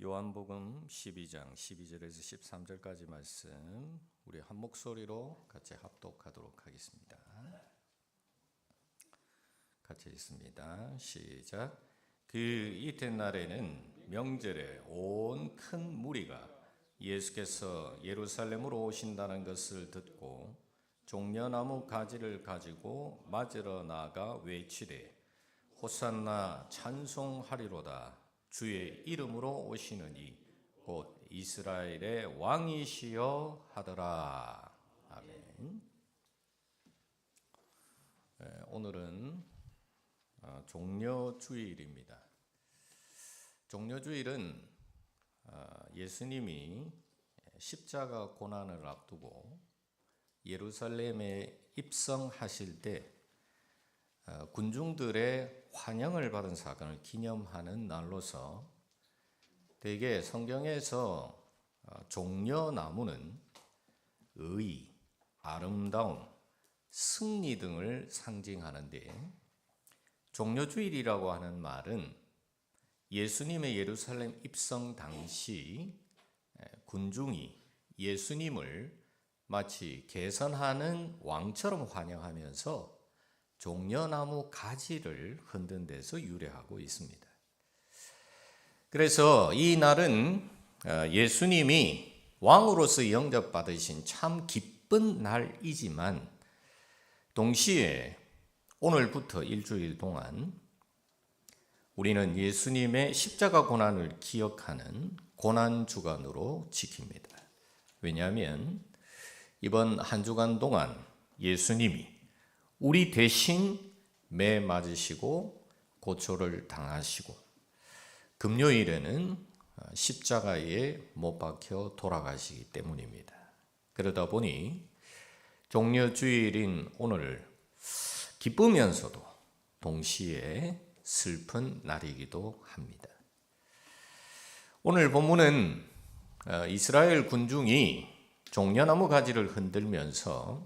요한복음 12장 12절에서 13절까지 말씀 우리 한 목소리로 같이 합독하도록 하겠습니다. 같이 읽습니다. 시작. 그 이튿날에는 명절에 온 큰 무리가 예수께서 예루살렘으로 오신다는 것을 듣고 종려나무 가지를 가지고 맞으러 나가 외치되 호산나 찬송하리로다. 주의 이름으로 오시느니 곧 이스라엘의 왕이시여 하더라. 아멘. 오늘은 종려주일입니다. 종려주일은 예수님이 십자가 고난을 앞두고 예루살렘에 입성하실 때 군중들의 환영을 받은 사건을 기념하는 날로서 대개 성경에서 종려나무는 의, 아름다움, 승리 등을 상징하는데 종려주일이라고 하는 말은 예수님의 예루살렘 입성 당시 군중이 예수님을 마치 계선하는 왕처럼 환영하면서 종려나무 가지를 흔든 데서 유래하고 있습니다. 그래서 이 날은 예수님이 왕으로서 영접받으신 참 기쁜 날이지만 동시에 오늘부터 일주일 동안 우리는 예수님의 십자가 고난을 기억하는 고난주간으로 지킵니다. 왜냐하면 이번 한 주간 동안 예수님이 우리 대신 매 맞으시고 고초를 당하시고 금요일에는 십자가에 못 박혀 돌아가시기 때문입니다. 그러다 보니 종려주일인 오늘 기쁘면서도 동시에 슬픈 날이기도 합니다. 오늘 본문은 이스라엘 군중이 종려나무 가지를 흔들면서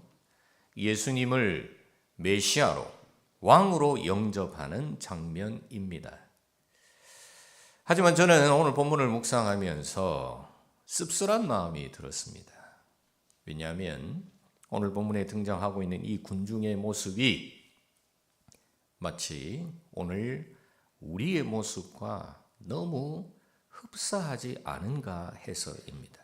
예수님을 메시아로 왕으로 영접하는 장면입니다. 하지만 저는 오늘 본문을 묵상하면서 씁쓸한 마음이 들었습니다. 왜냐하면 오늘 본문에 등장하고 있는 이 군중의 모습이 마치 오늘 우리의 모습과 너무 흡사하지 않은가 해서입니다.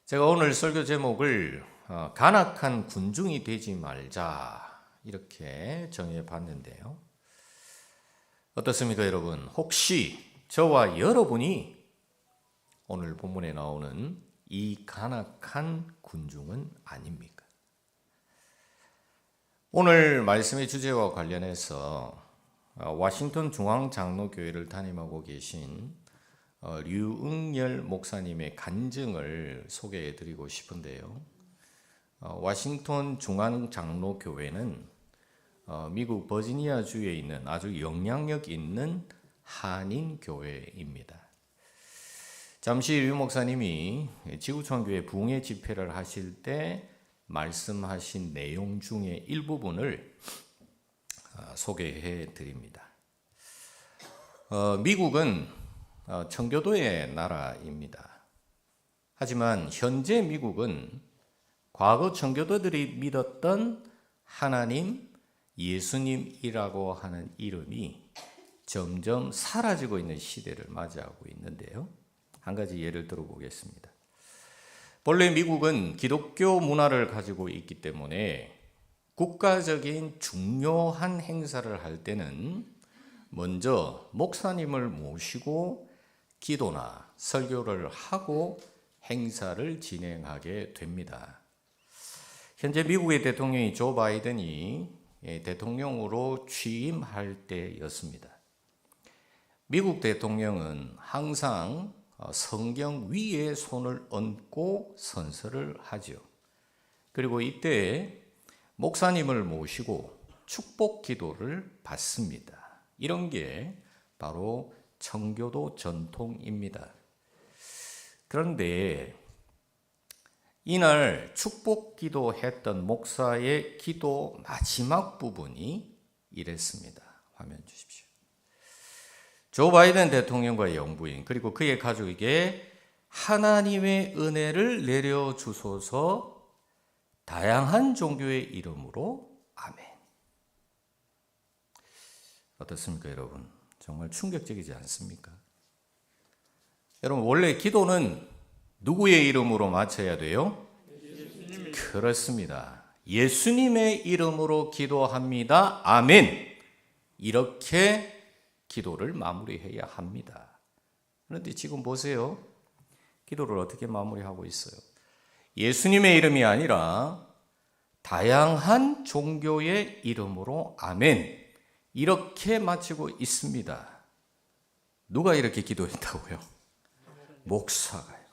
제가 오늘 설교 제목을 간악한 군중이 되지 말자 이렇게 정해봤는데요. 어떻습니까, 여러분? 혹시 저와 여러분이 오늘 본문에 나오는 이 간악한 군중은 아닙니까? 오늘 말씀의 주제와 관련해서 워싱턴 중앙장로교회를 담임하고 계신 류응열 목사님의 간증을 소개해드리고 싶은데요. 워싱턴 중앙장로교회는 미국 버지니아주에 있는 아주 영향력 있는 한인교회입니다. 잠시 류 목사님이 지구촌교회 부흥회 집회를 하실 때 말씀하신 내용 중에 일부분을 소개해 드립니다. 미국은 청교도의 나라입니다. 하지만 현재 미국은 과거 청교도들이 믿었던 하나님, 예수님이라고 하는 이름이 점점 사라지고 있는 시대를 맞이하고 있는데요. 한 가지 예를 들어보겠습니다. 본래 미국은 기독교 문화를 가지고 있기 때문에 국가적인 중요한 행사를 할 때는 먼저 목사님을 모시고 기도나 설교를 하고 행사를 진행하게 됩니다. 현재 미국의 대통령이 조 바이든이 대통령으로 취임할 때였습니다. 미국 대통령은 항상 성경 위에 손을 얹고 선서를 하죠. 그리고 이때 목사님을 모시고 축복 기도를 받습니다. 이런 게 바로 청교도 전통입니다. 그런데 이날 축복 기도했던 목사의 기도 마지막 부분이 이랬습니다. 화면 주십시오. 조 바이든 대통령과 영부인 그리고 그의 가족에게 하나님의 은혜를 내려주소서. 다양한 종교의 이름으로 아멘. 어떻습니까, 여러분? 정말 충격적이지 않습니까? 여러분, 원래 기도는 누구의 이름으로 마쳐야 돼요? 그렇습니다. 예수님의 이름으로 기도합니다. 아멘. 이렇게 기도를 마무리해야 합니다. 그런데 지금 보세요. 기도를 어떻게 마무리하고 있어요? 예수님의 이름이 아니라 다양한 종교의 이름으로 아멘. 이렇게 마치고 있습니다. 누가 이렇게 기도했다고요? 목사가요.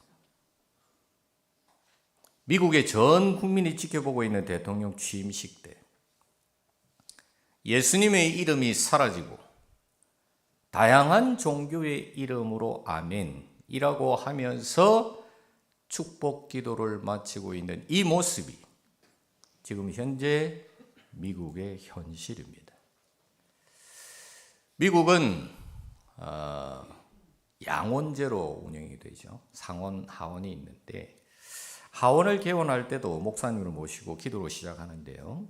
미국의 전 국민이 지켜보고 있는 대통령 취임식 때 예수님의 이름이 사라지고 다양한 종교의 이름으로 아멘이라고 하면서 축복 기도를 마치고 있는 이 모습이 지금 현재 미국의 현실입니다. 미국은 양원제로 운영이 되죠. 상원, 하원이 있는데 하원을 개원할 때도 목사님을 모시고 기도로 시작하는데요.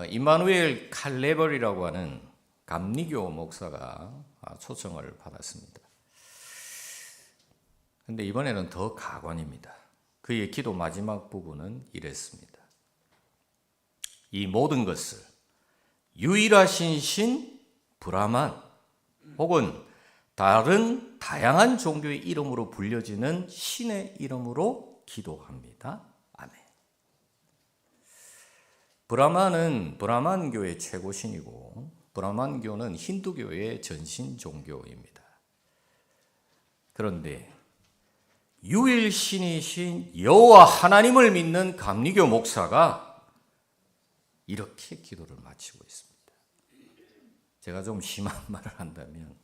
임마누엘 칼레벌이라고 하는 감리교 목사가 초청을 받았습니다. 그런데 이번에는 더 가관입니다. 그의 기도 마지막 부분은 이랬습니다. 이 모든 것을 유일하신 신 브라만 혹은 다른 다양한 종교의 이름으로 불려지는 신의 이름으로 기도합니다. 아멘. 브라만은 브라만교의 최고신이고 브라만교는 힌두교의 전신 종교입니다. 그런데 유일신이신 여호와 하나님을 믿는 감리교 목사가 이렇게 기도를 마치고 있습니다. 제가 좀 심한 말을 한다면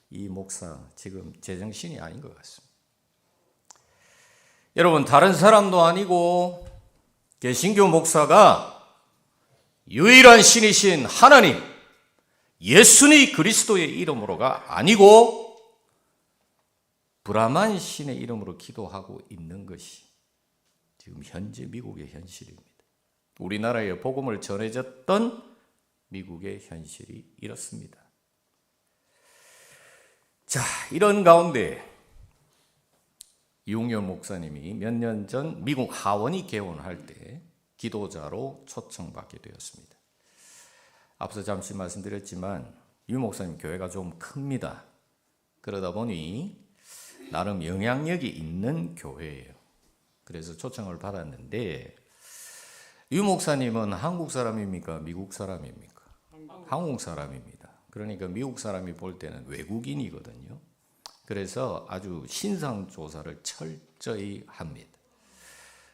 이 목사 지금 제정신이 아닌 것 같습니다. 여러분, 다른 사람도 아니고 개신교 목사가 유일한 신이신 하나님 예수님 그리스도의 이름으로가 아니고 브라만 신의 이름으로 기도하고 있는 것이 지금 현재 미국의 현실입니다. 우리나라에 복음을 전해졌던 미국의 현실이 이렇습니다. 자, 이런 가운데 이웅열 목사님이 몇 년 전 미국 하원이 개원할 때 기도자로 초청받게 되었습니다. 앞서 잠시 말씀드렸지만 유 목사님 교회가 좀 큽니다. 그러다 보니 나름 영향력이 있는 교회예요. 그래서 초청을 받았는데 유 목사님은 한국 사람입니까? 미국 사람입니까? 한국 사람입니다. 그러니까 미국 사람이 볼 때는 외국인이거든요. 그래서 아주 신상 조사를 철저히 합니다.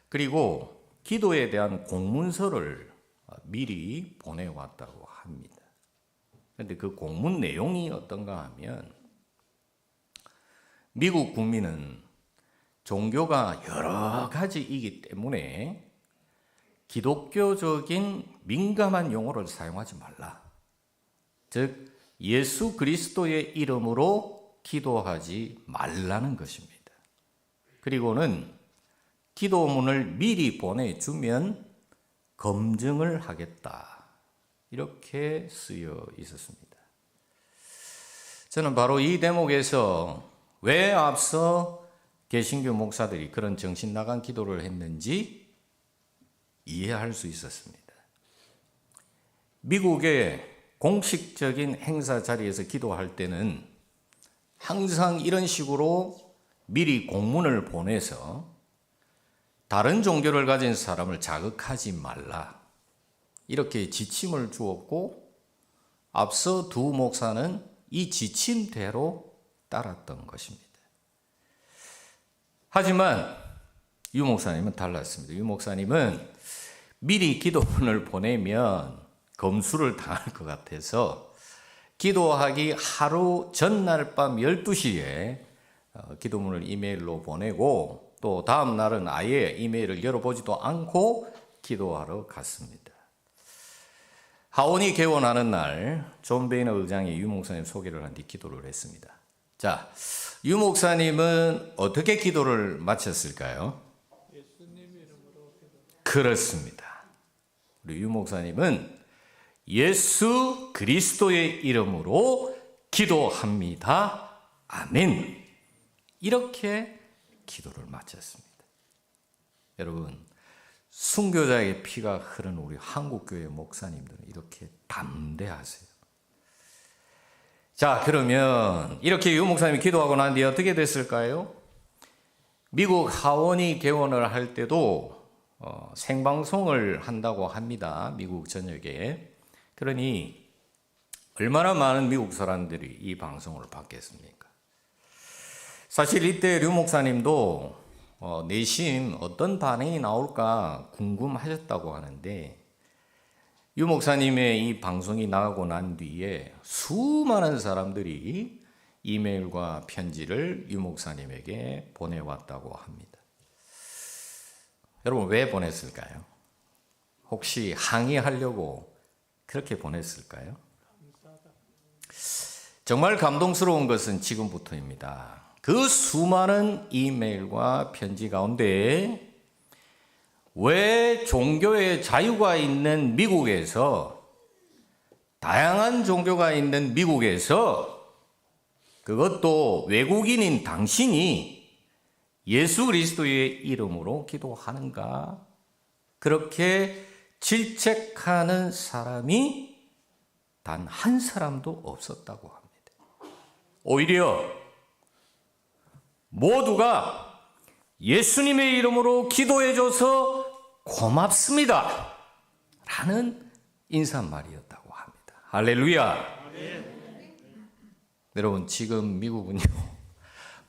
그리고 기도에 대한 공문서를 미리 보내왔다고 합니다. 그런데 그 공문 내용이 어떤가 하면 미국 국민은 종교가 여러 가지이기 때문에 기독교적인 민감한 용어를 사용하지 말라. 즉 예수 그리스도의 이름으로 기도하지 말라는 것입니다. 그리고는 기도문을 미리 보내주면 검증을 하겠다. 이렇게 쓰여 있었습니다. 저는 바로 이 대목에서 왜 앞서 개신교 목사들이 그런 정신 나간 기도를 했는지 이해할 수 있었습니다. 미국의 공식적인 행사 자리에서 기도할 때는 항상 이런 식으로 미리 공문을 보내서 다른 종교를 가진 사람을 자극하지 말라. 이렇게 지침을 주었고 앞서 두 목사는 이 지침대로 따랐던 것입니다. 하지만 유 목사님은 달랐습니다. 유 목사님은 미리 기도문을 보내면 검수를 당할 것 같아서 기도하기 하루 전날 밤 12시에 기도문을 이메일로 보내고 또 다음 날은 아예 이메일을 열어보지도 않고 기도하러 갔습니다. 하원이 개원하는 날 존 베이너 의장이 유 목사님 소개를 한 뒤 기도를 했습니다. 자, 유 목사님은 어떻게 기도를 마쳤을까요? 그렇습니다. 우리 유 목사님은 예수 그리스도의 이름으로 기도합니다. 아멘. 이렇게 기도를 마쳤습니다. 여러분, 순교자의 피가 흐르는 우리 한국교회 목사님들은 이렇게 담대하세요. 자, 그러면 이렇게 유 목사님이 기도하고 난 뒤에 어떻게 됐을까요? 미국 하원이 개원을 할 때도 생방송을 한다고 합니다. 미국 전역에. 그러니 얼마나 많은 미국 사람들이 이 방송을 받겠습니까? 사실 이때 류 목사님도 내심 어떤 반응이 나올까 궁금하셨다고 하는데 유 목사님의 이 방송이 나가고 난 뒤에 수많은 사람들이 이메일과 편지를 유 목사님에게 보내왔다고 합니다. 여러분, 왜 보냈을까요? 혹시 항의하려고 그렇게 보냈을까요? 정말 감동스러운 것은 지금부터입니다. 그 수많은 이메일과 편지 가운데 왜 종교의 자유가 있는 미국에서, 다양한 종교가 있는 미국에서, 그것도 외국인인 당신이 예수 그리스도의 이름으로 기도하는가? 그렇게 질책하는 사람이 단 한 사람도 없었다고 합니다. 오히려 모두가 예수님의 이름으로 기도해줘서 고맙습니다 라는 인사말이었다고 합니다. 할렐루야. 여러분, 지금 미국은요,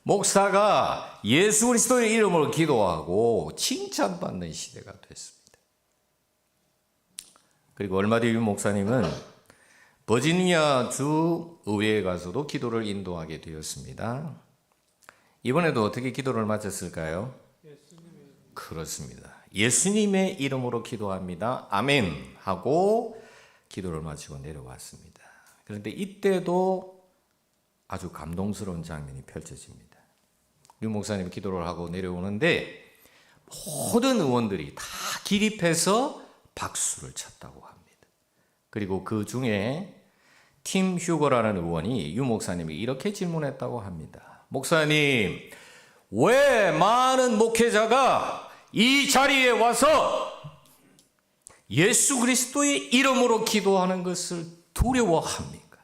목사가 예수 그리스도의 이름으로 기도하고 칭찬받는 시대가 됐습니다. 그리고 얼마 뒤 유 목사님은 버지니아 주 의회에 가서도 기도를 인도하게 되었습니다. 이번에도 어떻게 기도를 마쳤을까요? 그렇습니다. 예수님의 이름으로 기도합니다. 아멘 하고 기도를 마치고 내려왔습니다. 그런데 이때도 아주 감동스러운 장면이 펼쳐집니다. 유 목사님이 기도를 하고 내려오는데 모든 의원들이 다 기립해서 박수를 쳤다고 합니다. 그리고 그 중에 팀 휴거라는 의원이 유 목사님이 이렇게 질문했다고 합니다. 목사님, 왜 많은 목회자가 이 자리에 와서 예수 그리스도의 이름으로 기도하는 것을 두려워합니까?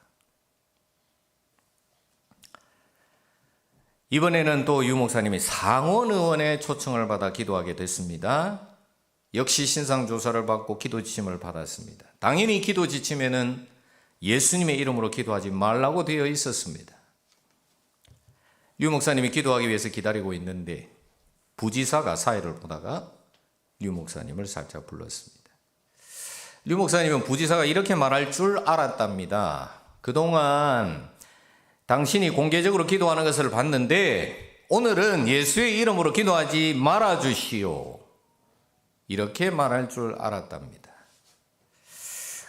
이번에는 또 유 목사님이 상원 의원의 초청을 받아 기도하게 됐습니다. 역시 신상조사를 받고 기도 지침을 받았습니다. 당연히 기도 지침에는 예수님의 이름으로 기도하지 말라고 되어 있었습니다. 류 목사님이 기도하기 위해서 기다리고 있는데 부지사가 사회를 보다가 류 목사님을 살짝 불렀습니다. 류 목사님은 부지사가 이렇게 말할 줄 알았답니다. 그동안 당신이 공개적으로 기도하는 것을 봤는데 오늘은 예수의 이름으로 기도하지 말아주시오. 이렇게 말할 줄 알았답니다.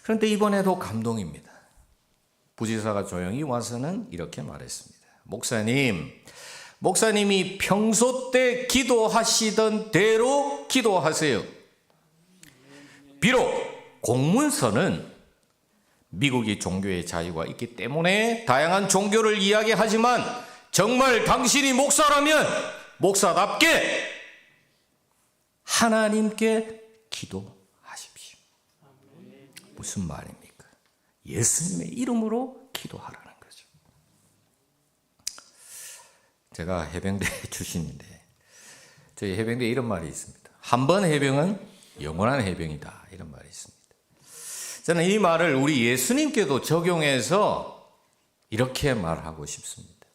그런데 이번에도 감동입니다. 부지사가 조용히 와서는 이렇게 말했습니다. 목사님이 평소 때 기도하시던 대로 기도하세요. 비록 공문서는 미국이 종교의 자유가 있기 때문에 다양한 종교를 이야기하지만 정말 당신이 목사라면 목사답게 하나님께 기도하십시오. 무슨 말입니까? 예수님의 이름으로 기도하라는 거죠. 제가 해병대 출신인데 저희 해병대에 이런 말이 있습니다. 한 번 해병은 영원한 해병이다, 이런 말이 있습니다. 저는 이 말을 우리 예수님께도 적용해서 이렇게 말하고 싶습니다.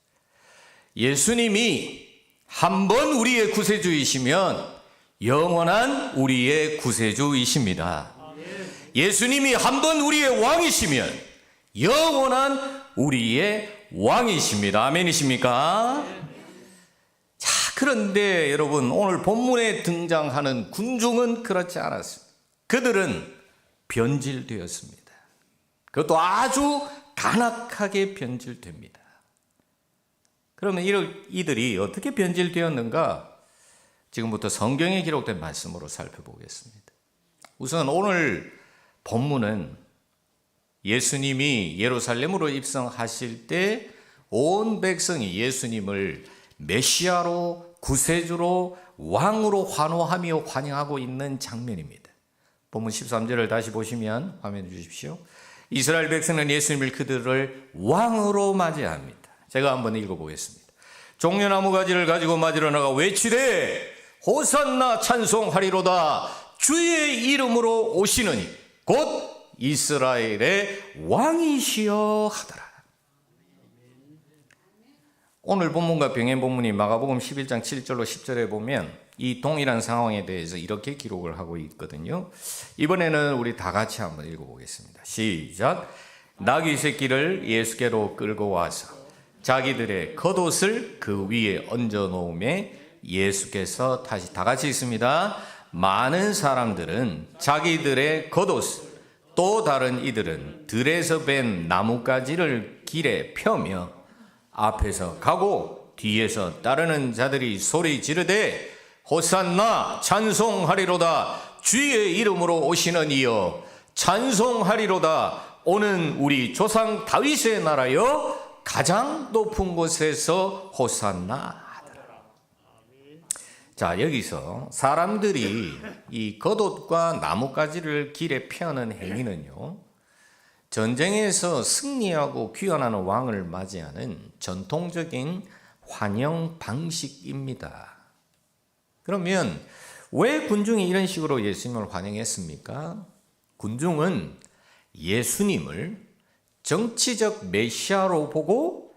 예수님이 한 번 우리의 구세주이시면 영원한 우리의 구세주이십니다. 예수님이 한 번 우리의 왕이시면 영원한 우리의 왕이십니다. 아멘이십니까? 자, 그런데 여러분, 오늘 본문에 등장하는 군중은 그렇지 않았습니다. 그들은 변질되었습니다. 그것도 아주 간악하게 변질됩니다. 그러면 이들이 어떻게 변질되었는가? 지금부터 성경에 기록된 말씀으로 살펴보겠습니다. 우선 오늘 본문은 예수님이 예루살렘으로 입성하실 때 온 백성이 예수님을 메시아로, 구세주로, 왕으로 환호하며 환영하고 있는 장면입니다. 본문 13절을 다시 보시면 화면에 주십시오. 이스라엘 백성은 예수님을 그들을 왕으로 맞이합니다. 제가 한번 읽어보겠습니다. 종려나무 가지를 가지고 맞으러 나가 외치되 호산나 찬송하리로다 주의 이름으로 오시느니 곧 이스라엘의 왕이시여 하더라. 오늘 본문과 병행 본문이 마가복음 11장 7절로 10절에 보면 이 동일한 상황에 대해서 이렇게 기록을 하고 있거든요. 이번에는 우리 다 같이 한번 읽어보겠습니다. 시작. 나귀 새끼를 예수께로 끌고 와서 자기들의 겉옷을 그 위에 얹어 놓음에 예수께서 다시 다 같이 읽습니다. 많은 사람들은 자기들의 겉옷을 또 다른 이들은 들에서 벤 나뭇가지를 길에 펴며 앞에서 가고 뒤에서 따르는 자들이 소리 지르되 호산나 찬송하리로다 주의 이름으로 오시는 이여 찬송하리로다 오는 우리 조상 다윗의 나라여 가장 높은 곳에서 호산나 하더라. 자, 여기서 사람들이 이 겉옷과 나뭇가지를 길에 펴는 행위는요, 전쟁에서 승리하고 귀환하는 왕을 맞이하는 전통적인 환영 방식입니다. 그러면 왜 군중이 이런 식으로 예수님을 환영했습니까? 군중은 예수님을 정치적 메시아로 보고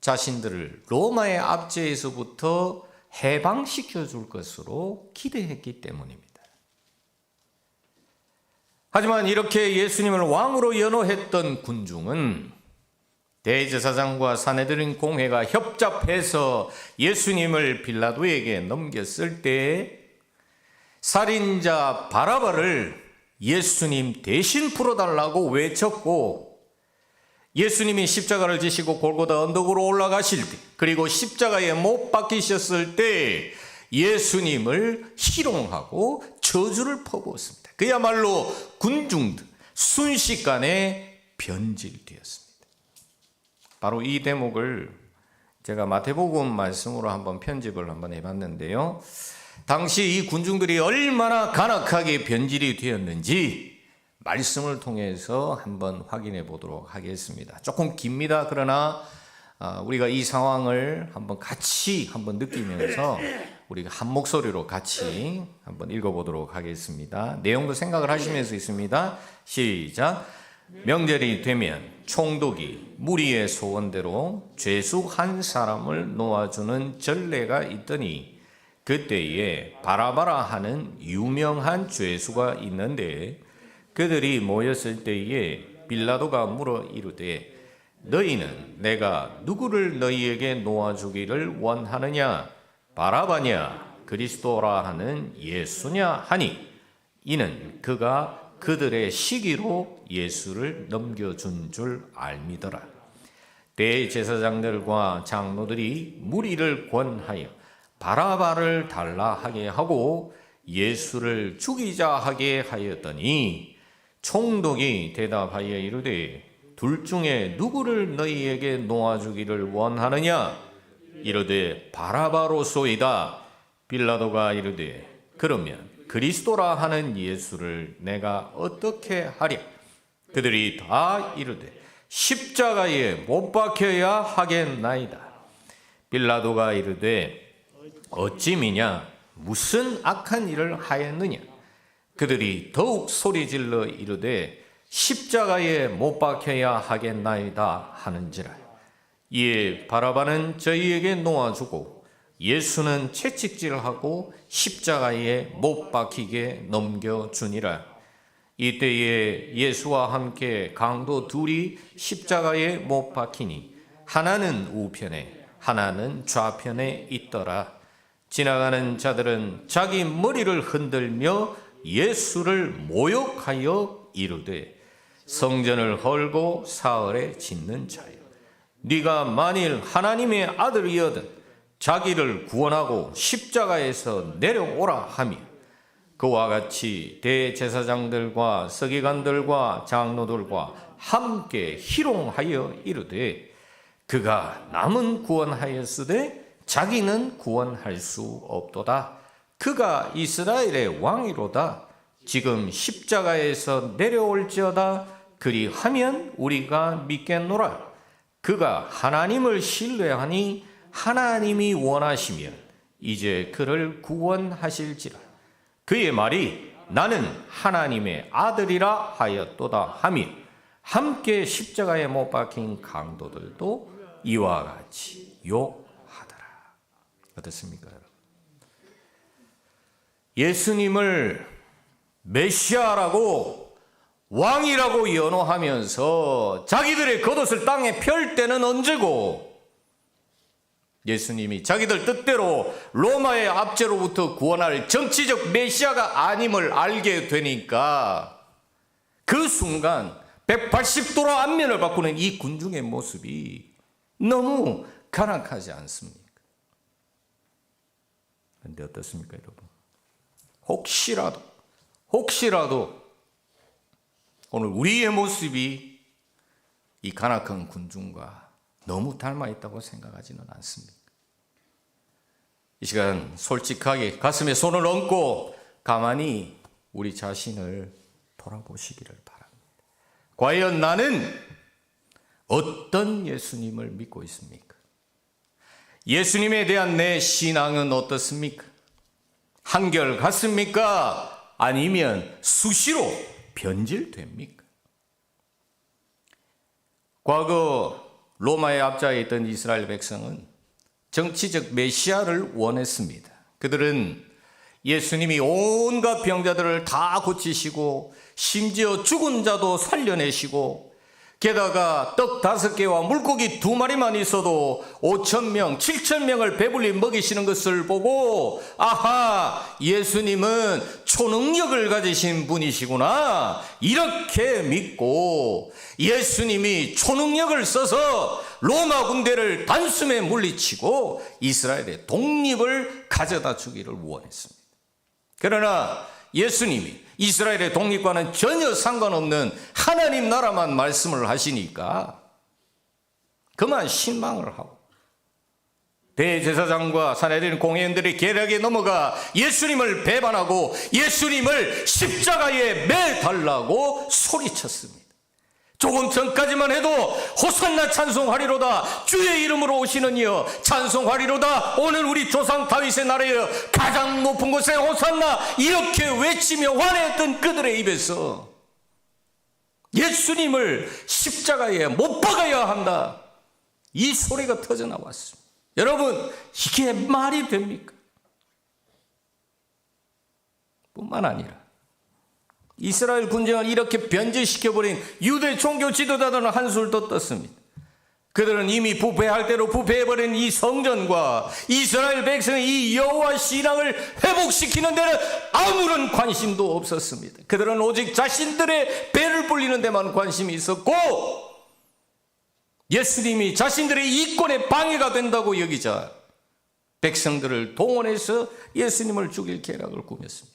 자신들을 로마의 압제에서부터 해방시켜 줄 것으로 기대했기 때문입니다. 하지만 이렇게 예수님을 왕으로 연호했던 군중은 대제사장과 산헤드린 공회가 협잡해서 예수님을 빌라도에게 넘겼을 때 살인자 바라바를 예수님 대신 풀어달라고 외쳤고, 예수님이 십자가를 지시고 골고다 언덕으로 올라가실 때, 그리고 십자가에 못 박히셨을 때 예수님을 희롱하고 저주를 퍼부었습니다. 그야말로 군중들 순식간에 변질되었습니다. 바로 이 대목을 제가 마태복음 말씀으로 한번 편집을 한번 해봤는데요. 당시 이 군중들이 얼마나 간악하게 변질이 되었는지 말씀을 통해서 한번 확인해 보도록 하겠습니다. 조금 깁니다. 그러나 우리가 이 상황을 한번 같이 한번 느끼면서 우리가 한 목소리로 같이 한번 읽어보도록 하겠습니다. 내용도 생각을 하시면서 있습니다. 시작. 명절이 되면 총독이 무리의 소원대로 죄수 한 사람을 놓아주는 전례가 있더니 그때에 바라바라 하는 유명한 죄수가 있는데 그들이 모였을 때에 빌라도가 물어 이르되 너희는 내가 누구를 너희에게 놓아주기를 원하느냐 바라바냐 그리스도라 하는 예수냐 하니 이는 그가 그들의 시기로 예수를 넘겨준 줄 알미더라. 대제사장들과 장로들이 무리를 권하여 바라바를 달라 하게 하고 예수를 죽이자 하게 하였더니 총독이 대답하여 이르되 둘 중에 누구를 너희에게 놓아주기를 원하느냐 이르되 바라바로소이다. 빌라도가 이르되 그러면 그리스도라 하는 예수를 내가 어떻게 하랴? 그들이 다 이르되 십자가에 못 박혀야 하겠나이다. 빌라도가 이르되 어찌미냐 무슨 악한 일을 하였느냐? 그들이 더욱 소리질러 이르되 십자가에 못 박혀야 하겠나이다 하는지라. 이에 바라바는 저희에게 놓아주고 예수는 채찍질하고 십자가에 못 박히게 넘겨주니라. 이때에 예수와 함께 강도 둘이 십자가에 못 박히니 하나는 우편에 하나는 좌편에 있더라. 지나가는 자들은 자기 머리를 흔들며 예수를 모욕하여 이르되 성전을 헐고 사흘에 짓는 자여, 네가 만일 하나님의 아들이여든 자기를 구원하고 십자가에서 내려오라 하며 그와 같이 대제사장들과 서기관들과 장로들과 함께 희롱하여 이르되 그가 남은 구원하였으되 자기는 구원할 수 없도다. 그가 이스라엘의 왕이로다. 지금 십자가에서 내려올지어다. 그리하면 우리가 믿겠노라. 그가 하나님을 신뢰하니 하나님이 원하시면 이제 그를 구원하실지라. 그의 말이 나는 하나님의 아들이라 하였도다 하며 함께 십자가에 못 박힌 강도들도 이와 같이 욕하더라. 어떻습니까, 여러분? 예수님을 메시아라고 왕이라고 연호하면서 자기들의 겉옷을 땅에 펼 때는 언제고, 예수님이 자기들 뜻대로 로마의 압제로부터 구원할 정치적 메시아가 아님을 알게 되니까 그 순간 180도로 안면을 바꾸는 이 군중의 모습이 너무 간악하지 않습니까? 그런데 어떻습니까, 여러분? 혹시라도 오늘 우리의 모습이 이 간악한 군중과 너무 닮아 있다고 생각하지는 않습니까? 이 시간 솔직하게 가슴에 손을 얹고 가만히 우리 자신을 돌아보시기를 바랍니다. 과연 나는 어떤 예수님을 믿고 있습니까? 예수님에 대한 내 신앙은 어떻습니까? 한결같습니까? 아니면 수시로 변질됩니까? 과거 로마의 압자에 있던 이스라엘 백성은 정치적 메시아를 원했습니다. 그들은 예수님이 온갖 병자들을 다 고치시고 심지어 죽은 자도 살려내시고 게다가 떡 5개와 물고기 2마리만 있어도 5,000명, 7,000명을 배불리 먹이시는 것을 보고 아하, 예수님은 초능력을 가지신 분이시구나 이렇게 믿고 예수님이 초능력을 써서 로마 군대를 단숨에 물리치고 이스라엘의 독립을 가져다 주기를 원했습니다. 그러나 예수님이 이스라엘의 독립과는 전혀 상관없는 하나님 나라만 말씀을 하시니까 그만 실망을 하고 대제사장과 산헤드린 공회원들의 계략에 넘어가 예수님을 배반하고 예수님을 십자가에 매달라고 소리쳤습니다. 조금 전까지만 해도 호산나 찬송하리로다, 주의 이름으로 오시는 이여 찬송하리로다, 오늘 우리 조상 다윗의 나라여 가장 높은 곳에 호산나 이렇게 외치며 환호했던 그들의 입에서 예수님을 십자가에 못 박아야 한다 이 소리가 터져나왔습니다. 여러분, 이게 말이 됩니까? 뿐만 아니라 이스라엘 군정을 이렇게 변질시켜버린 유대 종교 지도자들은 한술 더 떴습니다. 그들은 이미 부패할 대로 부패해버린 이 성전과 이스라엘 백성의 이 여호와 신앙을 회복시키는 데는 아무런 관심도 없었습니다. 그들은 오직 자신들의 배를 불리는 데만 관심이 있었고 예수님이 자신들의 이권에 방해가 된다고 여기자 백성들을 동원해서 예수님을 죽일 계략을 꾸몄습니다.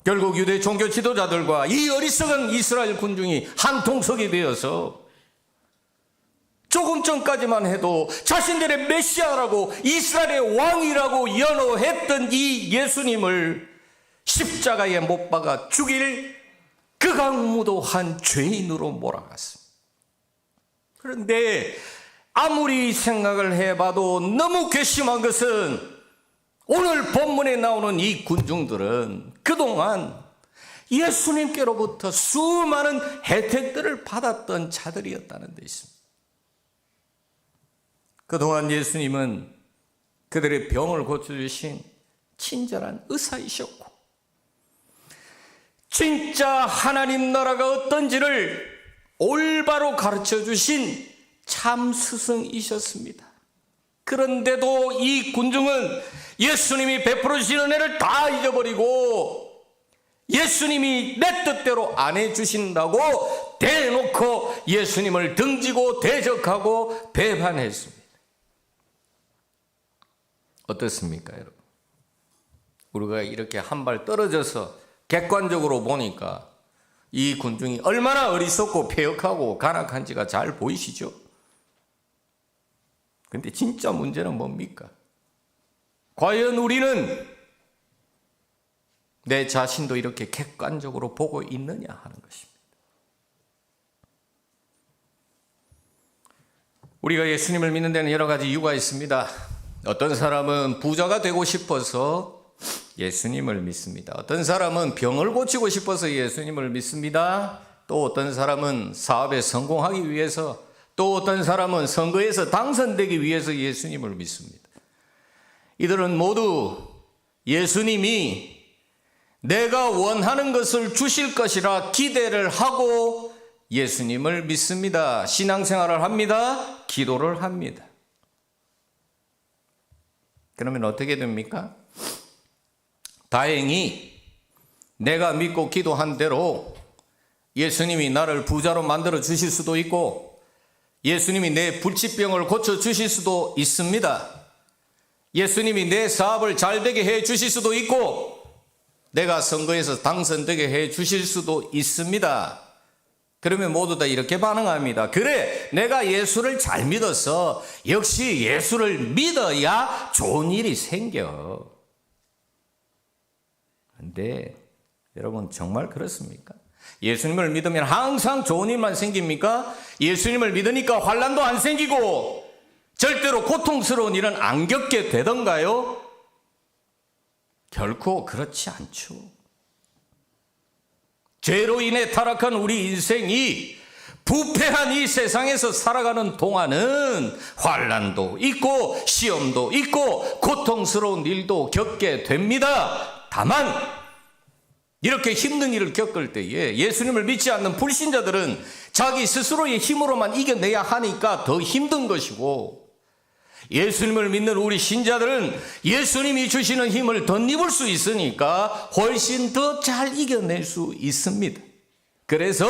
결국 유대 종교 지도자들과 이 어리석은 이스라엘 군중이 한 통속이 되어서 조금 전까지만 해도 자신들의 메시아라고 이스라엘의 왕이라고 연호했던 이 예수님을 십자가에 못 박아 죽일 극악무도한 죄인으로 몰아갔습니다. 그런데 아무리 생각을 해봐도 너무 괘씸한 것은 오늘 본문에 나오는 이 군중들은 그동안 예수님께로부터 수많은 혜택들을 받았던 자들이었다는 데 있습니다. 그동안 예수님은 그들의 병을 고쳐주신 친절한 의사이셨고 진짜 하나님 나라가 어떤지를 올바로 가르쳐주신 참 스승이셨습니다. 그런데도 이 군중은 예수님이 베풀어 주시는 은혜를 다 잊어버리고 예수님이 내 뜻대로 안 해주신다고 대놓고 예수님을 등지고 대적하고 배반했습니다. 어떻습니까, 여러분? 우리가 이렇게 한 발 떨어져서 객관적으로 보니까 이 군중이 얼마나 어리석고 패역하고 간악한지가 잘 보이시죠? 근데 진짜 문제는 뭡니까? 과연 우리는 내 자신도 이렇게 객관적으로 보고 있느냐 하는 것입니다. 우리가 예수님을 믿는 데는 여러 가지 이유가 있습니다. 어떤 사람은 부자가 되고 싶어서 예수님을 믿습니다. 어떤 사람은 병을 고치고 싶어서 예수님을 믿습니다. 또 어떤 사람은 사업에 성공하기 위해서, 또 어떤 사람은 선거에서 당선되기 위해서 예수님을 믿습니다. 이들은 모두 예수님이 내가 원하는 것을 주실 것이라 기대를 하고 예수님을 믿습니다. 신앙생활을 합니다. 기도를 합니다. 그러면 어떻게 됩니까? 다행히 내가 믿고 기도한 대로 예수님이 나를 부자로 만들어 주실 수도 있고 예수님이 내 불치병을 고쳐 주실 수도 있습니다. 예수님이 내 사업을 잘 되게 해 주실 수도 있고 내가 선거에서 당선되게 해 주실 수도 있습니다. 그러면 모두 다 이렇게 반응합니다. 그래, 내가 예수를 잘 믿어서 역시 예수를 믿어야 좋은 일이 생겨. 그런데 여러분 정말 그렇습니까? 예수님을 믿으면 항상 좋은 일만 생깁니까? 예수님을 믿으니까 환난도 안 생기고 절대로 고통스러운 일은 안 겪게 되던가요? 결코 그렇지 않죠. 죄로 인해 타락한 우리 인생이 부패한 이 세상에서 살아가는 동안은 환난도 있고 시험도 있고 고통스러운 일도 겪게 됩니다. 다만 이렇게 힘든 일을 겪을 때에 예수님을 믿지 않는 불신자들은 자기 스스로의 힘으로만 이겨내야 하니까 더 힘든 것이고, 예수님을 믿는 우리 신자들은 예수님이 주시는 힘을 덧입을 수 있으니까 훨씬 더 잘 이겨낼 수 있습니다. 그래서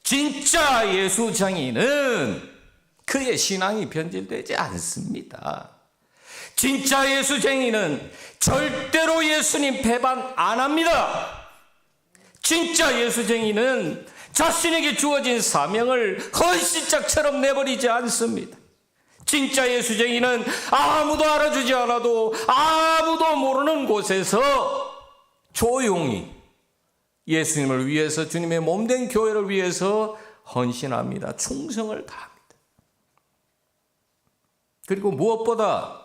진짜 예수쟁이는 그의 신앙이 변질되지 않습니다. 진짜 예수쟁이는 절대로 예수님 배반 안 합니다. 진짜 예수쟁이는 자신에게 주어진 사명을 헌신짝처럼 내버리지 않습니다. 진짜 예수쟁이는 아무도 알아주지 않아도 아무도 모르는 곳에서 조용히 예수님을 위해서, 주님의 몸된 교회를 위해서 헌신합니다. 충성을 다합니다. 그리고 무엇보다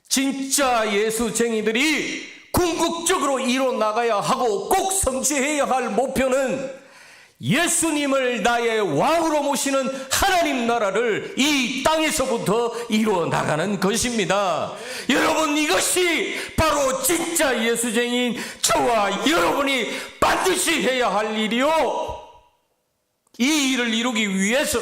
진짜 예수쟁이들이 궁극적으로 이뤄 나가야 하고 꼭 성취해야 할 목표는 예수님을 나의 왕으로 모시는 하나님 나라를 이 땅에서부터 이루어 나가는 것입니다. 여러분, 이것이 바로 진짜 예수쟁이인 저와 여러분이 반드시 해야 할 일이요. 이 일을 이루기 위해서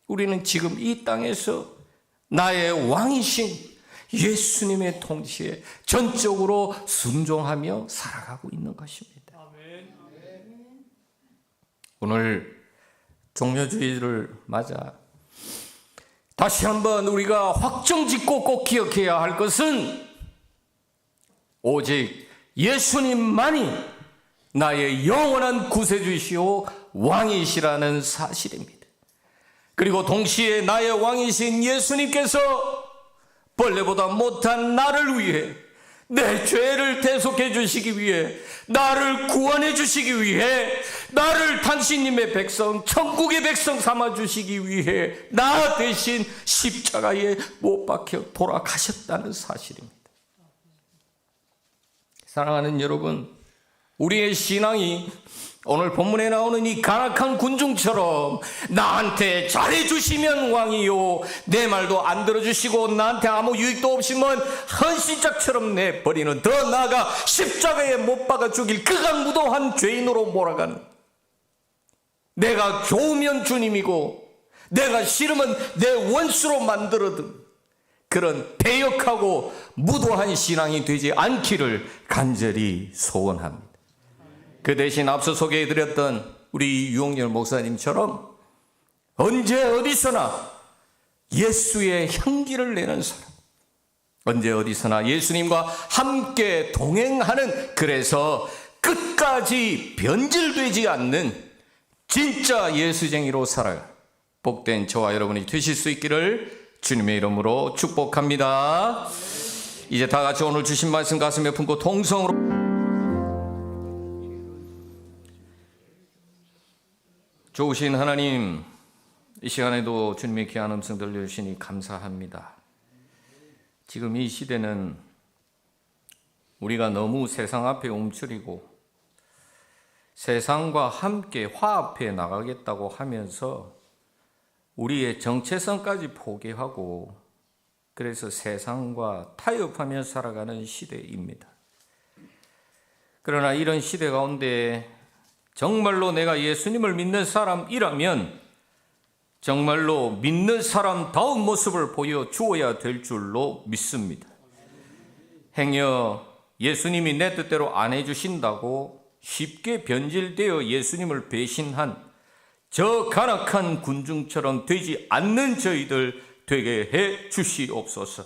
우리는 지금 이 땅에서 나의 왕이신 예수님의 통치에 전적으로 순종하며 살아가고 있는 것입니다. 오늘 종료주일을 맞아 다시 한번 우리가 확정짓고 꼭 기억해야 할 것은 오직 예수님만이 나의 영원한 구세주시오 왕이시라는 사실입니다. 그리고 동시에 나의 왕이신 예수님께서 벌레보다 못한 나를 위해, 내 죄를 대속해 주시기 위해, 나를 구원해 주시기 위해, 나를 당신님의 백성, 천국의 백성 삼아 주시기 위해 나 대신 십자가에 못 박혀 돌아가셨다는 사실입니다. 사랑하는 여러분, 우리의 신앙이 오늘 본문에 나오는 이 간악한 군중처럼 나한테 잘해주시면 왕이요, 내 말도 안 들어주시고 나한테 아무 유익도 없으면 헌신짝처럼 내버리는, 더 나아가 십자가에 못 박아 죽일 극악무도한 죄인으로 몰아가는, 내가 좋으면 주님이고 내가 싫으면 내 원수로 만들어둔 그런 배역하고 무도한 신앙이 되지 않기를 간절히 소원합니다. 그 대신 앞서 소개해드렸던 우리 유홍열 목사님처럼 언제 어디서나 예수의 향기를 내는 사람, 언제 어디서나 예수님과 함께 동행하는, 그래서 끝까지 변질되지 않는 진짜 예수쟁이로 살아갈 복된 저와 여러분이 되실 수 있기를 주님의 이름으로 축복합니다. 이제 다 같이 오늘 주신 말씀 가슴에 품고 통성으로 좋으신 하나님, 이 시간에도 주님의 귀한 음성 들려주시니 감사합니다. 지금 이 시대는 우리가 너무 세상 앞에 움츠리고 세상과 함께 화합해 나가겠다고 하면서 우리의 정체성까지 포기하고 그래서 세상과 타협하며 살아가는 시대입니다. 그러나 이런 시대 가운데 정말로 내가 예수님을 믿는 사람이라면 정말로 믿는 사람다운 모습을 보여주어야 될 줄로 믿습니다. 행여 예수님이 내 뜻대로 안 해주신다고 쉽게 변질되어 예수님을 배신한 저 간악한 군중처럼 되지 않는 저희들 되게 해 주시옵소서.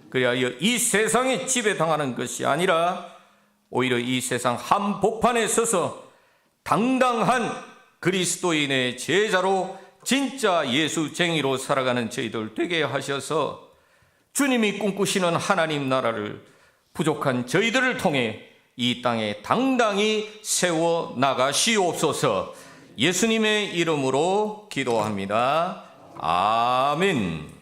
그리하여 이 세상에 지배당하는 것이 아니라 오히려 이 세상 한복판에 서서 당당한 그리스도인의 제자로 진짜 예수쟁이로 살아가는 저희들 되게 하셔서 주님이 꿈꾸시는 하나님 나라를 부족한 저희들을 통해 이 땅에 당당히 세워 나가시옵소서. 예수님의 이름으로 기도합니다. 아멘.